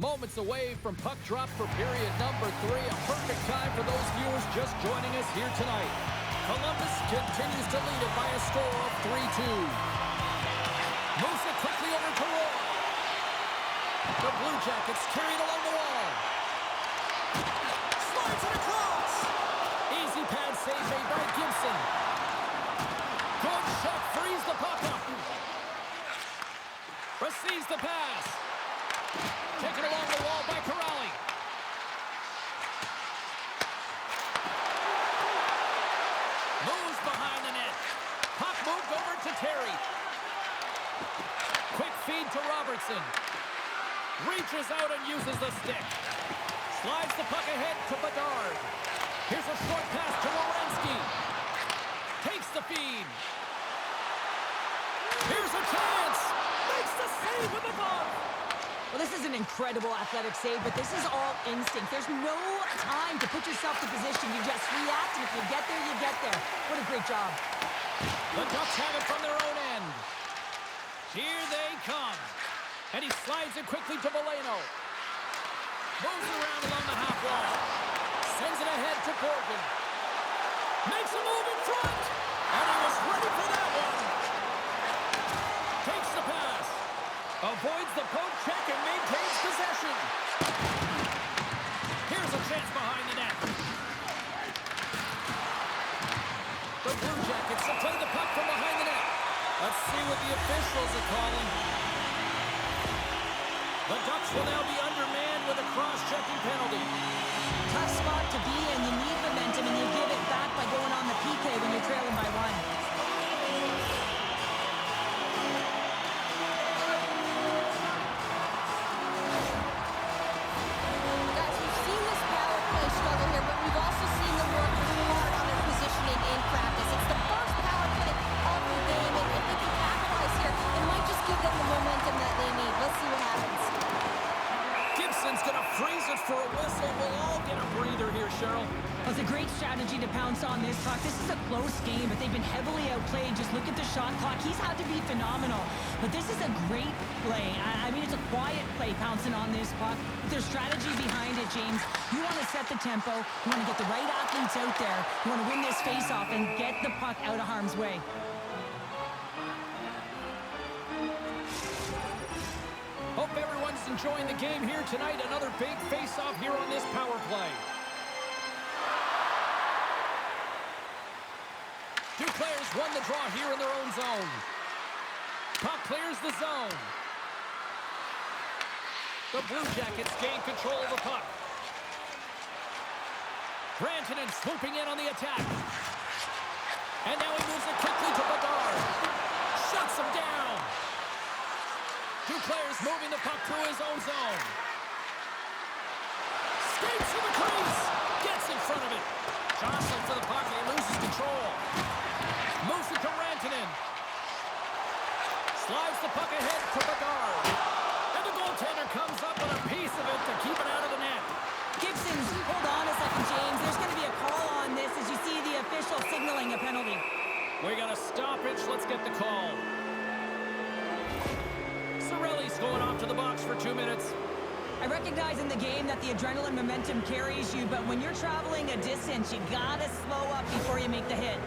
moments away from puck drop for period number 3. A perfect time for those viewers just joining us here tonight. Columbus continues to lead it by a score of 3-2. Moves it quickly over to Roy. The Blue Jackets carried along the wall. Slides it across. Easy pad save made by Gibson. Good shot, frees the puck up. Receives the pass. Taken along the wall by Corrali. Moves behind the net. Puck moved over to Terry. Quick feed to Robertson. Reaches out and uses the stick. Slides the puck ahead to Bedard. Here's a short pass to Werenski. Takes the feed. Here's a chance. Makes the save with the glove. Well, this is an incredible athletic save, but this is all instinct. There's no time to put yourself in position. You just react, and if you get there, you get there. What a great job. The Ducks have it from their own end. Here they come. And he slides it quickly to Valeno. Moves around along the half wall. Sends it ahead to Borgen. Makes a move in front. And he was ready for that one. Takes the pass. Avoids the poke check and maintains possession. Here's a chance behind the net. The Blue Jackets will play the puck from behind the net. Let's see what the officials are calling. The Ducks will now be undermanned with a cross-checking penalty. Tough spot to be in. You need momentum, and you give it back by going on the PK when you're trailing by 1. For a whistle, we'll all get a breather here, Cheryl. Well, it's a great strategy to pounce on this puck. This is a close game, but they've been heavily outplayed. Just look at the shot clock. He's had to be phenomenal. But this is a great play. I mean, it's a quiet play pouncing on this puck. But there's strategy behind it, James. You want to set the tempo. You want to get the right athletes out there. You want to win this face-off and get the puck out of harm's way. Hope everyone's enjoying the game here tonight. Another big face-off here on this power play. Two players won the draw here in their own zone. Puck clears the zone. The Blue Jackets gain control of the puck. Rantanen swooping in on the attack. And now he moves it quickly to Bedard. Shuts him down. Two players moving the puck through his own zone. Skates to the crease. Gets in front of it. Jostling for the puck and he loses control. Moves it to Rantanen. Slides the puck ahead to Bedard. And the goaltender comes up with a piece of it to keep it out of the net. Gibson's, hold on a second, James. There's going to be a call on this as you see the official signaling a penalty. We got a stoppage. Let's get the call. Cirelli's going off to the box for 2 minutes. I recognize in the game that the adrenaline momentum carries you, but when you're traveling a distance, you gotta slow up before you make the hit.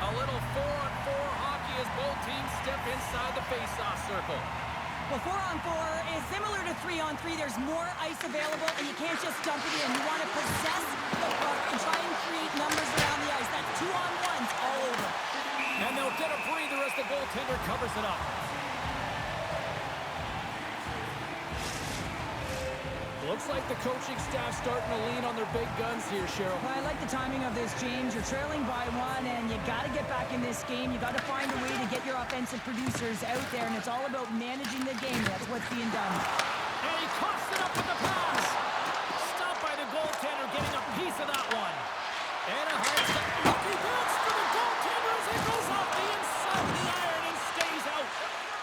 A little 4-on-4 hockey as both teams step inside the face-off circle. Well, 4-on-4 is similar to 3-on-3. There's more ice available, and you can't just dump it in. You want to possess the puck and try and create numbers around the ice. That's 2-on-1s all over. And they'll get a breather as the goaltender covers it up. Looks like the coaching staff starting to lean on their big guns here, Cheryl. Well, I like the timing of this, James. You're trailing by 1, and you got to get back in this game. You got to find a way to get your offensive producers out there, and it's all about managing the game. That's what's being done. And he coughs it up with the pass. Stopped by the goaltender, getting a piece of that one. Anaheim's got lucky bounce for the goaltender as it goes off the inside of the iron and stays out.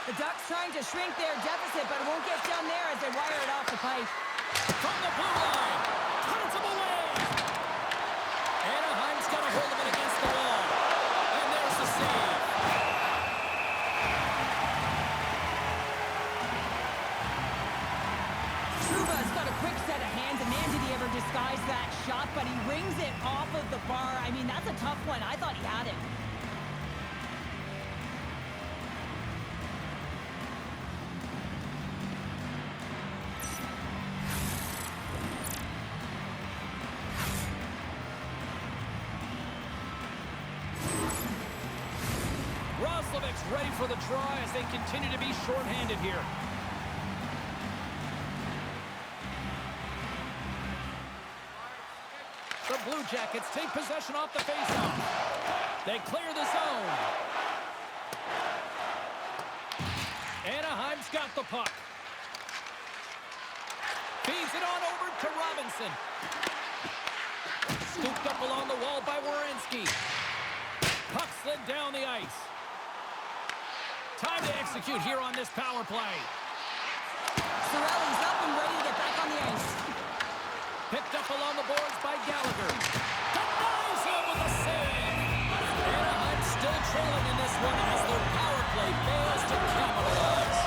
The Ducks trying to shrink their deficit, but it won't get done there as they wire it off the pipe. From the blue line, turns him away. Anaheim's got a hold of it against the wall. And there man did he ever disguise that shot, but he rings it off of the bar. I mean, that's a tough one. I thought he had it. Roslovic's ready for the draw as they continue to be shorthanded here. The Blue Jackets take possession off the faceoff. They clear the zone. Anaheim's got the puck. Feeds it on over to Robinson. Scooped up along the wall by Werenski. Puck slid down the ice. Time to execute here on this power play. Cirelli's up and ready to get back on the ice. Picked up along the boards by Gallagher. Denies him with a save. Anaheim still trailing in this one as their power play fails to capitalize.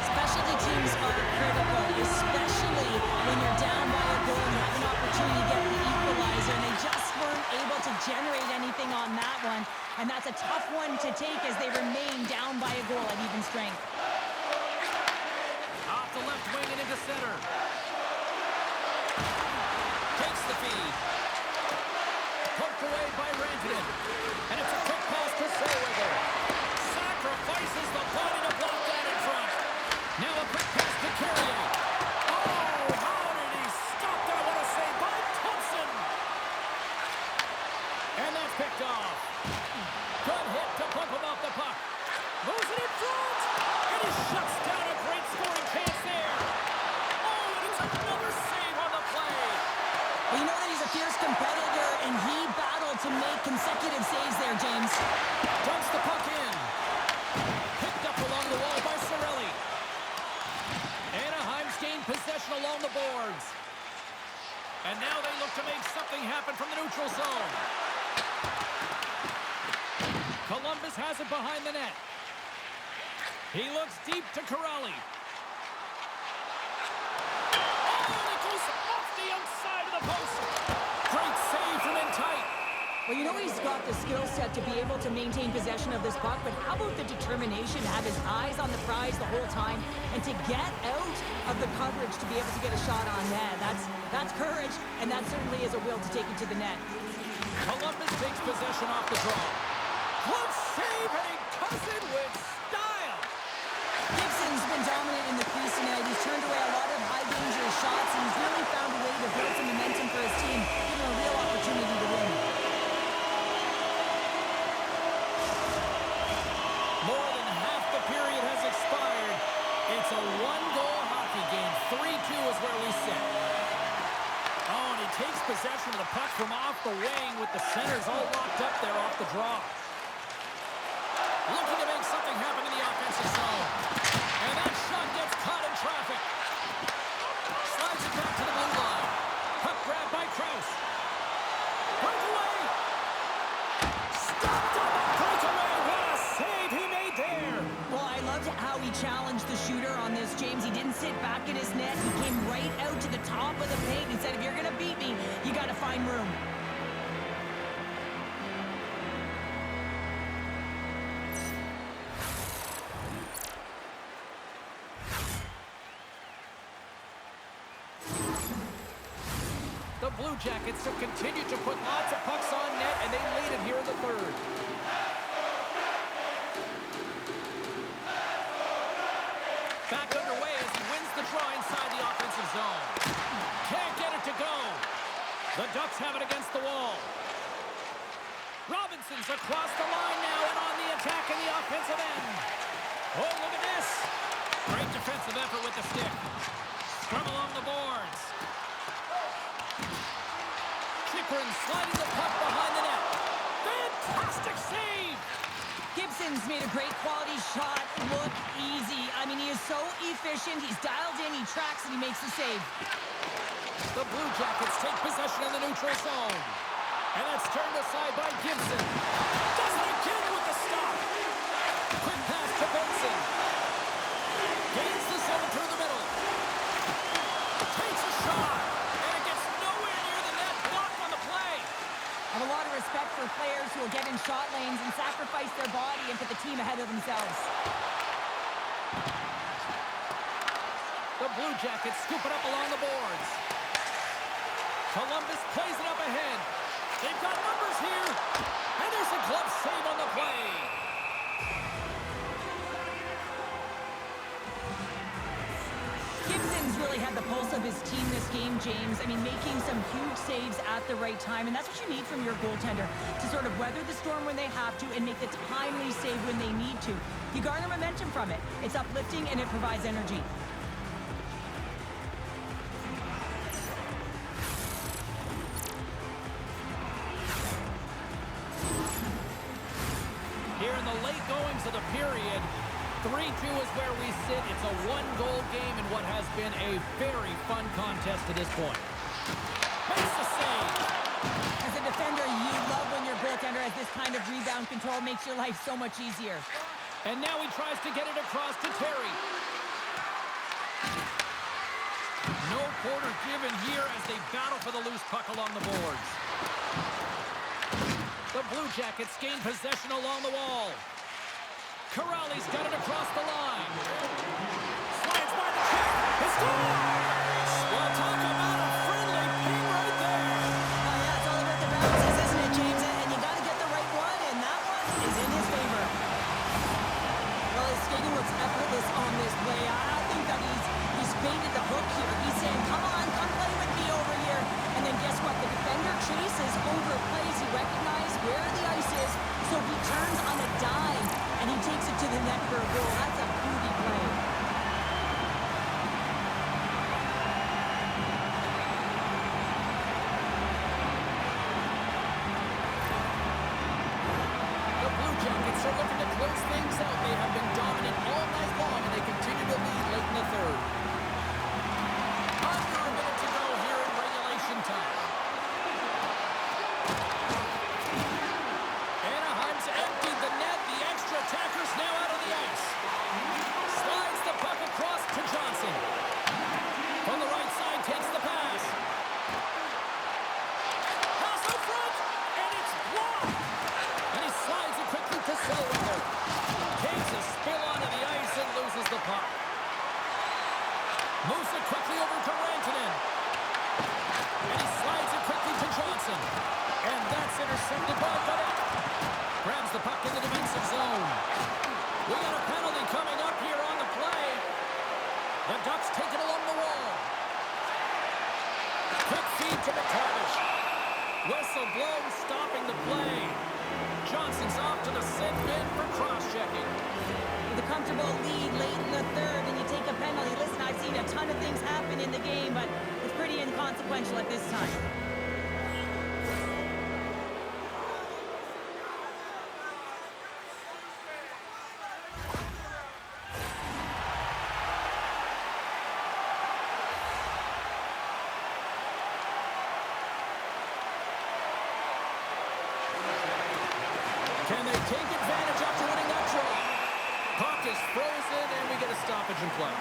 Specialty teams are critical, especially when you're down by a goal and you have an opportunity to get the equalizer, and they just weren't able to generate anything on that one. And that's a tough one to take as they remain down by a goal at even strength. Off the left wing and into center. Takes the feed. Poked away by Rantanen. And it's a quick pass to Zellweger. Sacrifices the body to block that in front. Now a quick pass to Carrier. Oh, how did he stop that? What a save by Thompson. And that's picked off. Good hit to bump him off the puck. Moves it in front. And he shuts down a great scoring chance there. Oh, and it's another save on the play. Well, you know that he's a fierce competitor, and he battled to make consecutive saves there, James. Dumps the puck in. Picked up along the wall by Cirelli. Anaheim's gained possession along the boards. And now they look to make something happen from the neutral zone. Columbus has it behind the net. He looks deep to Corrali. Oh, it goes off the outside of the post. Great save from in tight. Well, you know he's got the skill set to be able to maintain possession of this puck, but how about the determination to have his eyes on the prize the whole time and to get out of the coverage to be able to get a shot on net? That's courage, and that certainly is a will to take it to the net. Columbus takes possession off the draw. Close save, and he does it with style. Gibson's been dominant in the crease tonight. He's turned away a lot of high-danger shots, and he's really found a way to build some momentum for his team, give him a real opportunity to win. More than half the period has expired. It's a one-goal hockey game. 3-2 is where we sit. Oh, and he takes possession of the puck from off the wing with the centers all locked up there off the draw. Looking to make something happen in the offensive zone. And that shot gets caught in traffic. Slides it back to the blue line. Puck grab by Krause. Breakaway. Stopped on that breakaway. What a save he made there. Well, I loved how he challenged the shooter on this, James. He didn't sit back in his net. He came right out to the top of the paint and said, if you're going to beat me, you got to find room. The Blue Jackets have continued to put lots of pucks on net, and they lead it here in the third. Back underway as he wins the draw inside the offensive zone. Can't get it to go. The Ducks have it against the wall. Robinson's across the line now and on the attack in the offensive end. Oh, look at this. Great defensive effort with the stick. Scrum along the boards. Chikrin sliding the puck behind the net. Fantastic save! Gibson's made a great quality shot look easy. I mean, he is so efficient. He's dialed in, he tracks, and he makes the save. The Blue Jackets take possession in the neutral zone. And that's turned aside by Gibson. Does it again with the stop. Quick pass to Benson. Gains the zone through the middle. Takes a shot. And it gets Blue Jackets scoop it up along the boards. Columbus plays it up ahead. They've got numbers here. And there's a glove save on the play. Gibson's really had the pulse of his team this game, James. I mean, making some huge saves at the right time, and that's what you need from your goaltender, to sort of weather the storm when they have to and make the timely save when they need to. You garner momentum from it. It's uplifting and it provides energy. Here in the late goings of the period, 3-2 is where we sit. It's a one-goal game in what has been a very fun contest to this point. Makes the save. As a defender, you love when your goaltender has this kind of rebound control. Makes your life so much easier. And now he tries to get it across to Terry. No quarter given here as they battle for the loose puck along the boards. The Blue Jackets gain possession along the wall. Corrali's got it across the line. Slides by the check. It's gone! Well, talk about a friendly ping right there. Oh, yeah, it's all about the bounces, isn't it, James? And you got to get the right one, and that one is in his favor. Well, his skating looks effortless on this play. I think that he's baited the hook here. He's saying, come on, come play with me over here. And then guess what? The defender chases, overplays. He recognizes where the ice is, so he turns on a dime, and he takes it to the net for a goal. That's a beauty play. The Blue Jackets are looking to close things out. They have been dominant all night long, and they continue to lead late in the third. Under a minute to go here in regulation time. Anaheim's emptied the net. The extra attacker's now out of the ice. Slides the puck across to Johnson. From the right side, takes the pass. Pass out front, and it's blocked. And he slides it quickly to Zellweger. Takes a spill onto the ice and loses the puck. Moves it quickly over to Rantanen. And he slides it quickly to Johnson. And that's intercepted by Goddard. Grabs the puck in the defensive zone. We got a penalty coming up here on the play. The Ducks take it along the wall. Quick feed to McTavish. Whistle blown, stopping the play. Johnson's off to the sin bin for cross-checking. With a comfortable lead late in the third, and you take a penalty. Listen, I've seen a ton of things happen in the game, but it's pretty inconsequential at this time. Can they take advantage after winning that draw? Puck is frozen, and we get a stoppage in play.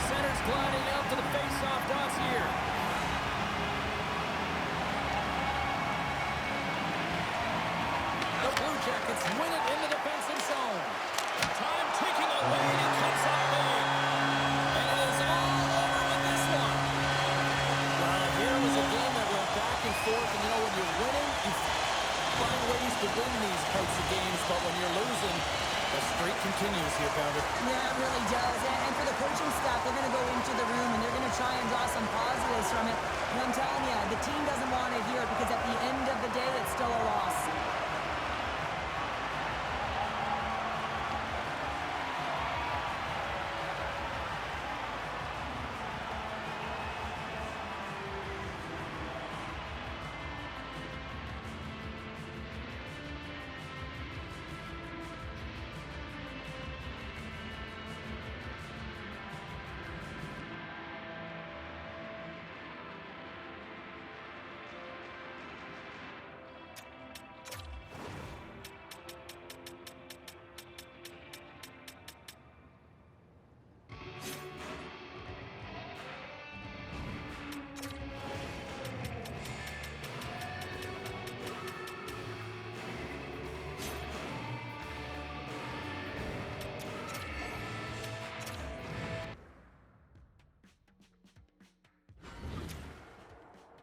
Center's gliding out to the face-off dots here. The Blue Jackets win it in the defensive zone. Time ticking away, and he comes up big. And it is all over with this one. Well, here was a game that went back and forth, and you know, when you're winning, you find ways to win these types of games, but when you're losing, the streak continues here, Pounder. Yeah, it really does. And for the coaching staff, they're going to go into the room and they're going to try and draw some positives from it. And I'm telling you, the team doesn't want to hear it because at the end of the day, it's still a loss.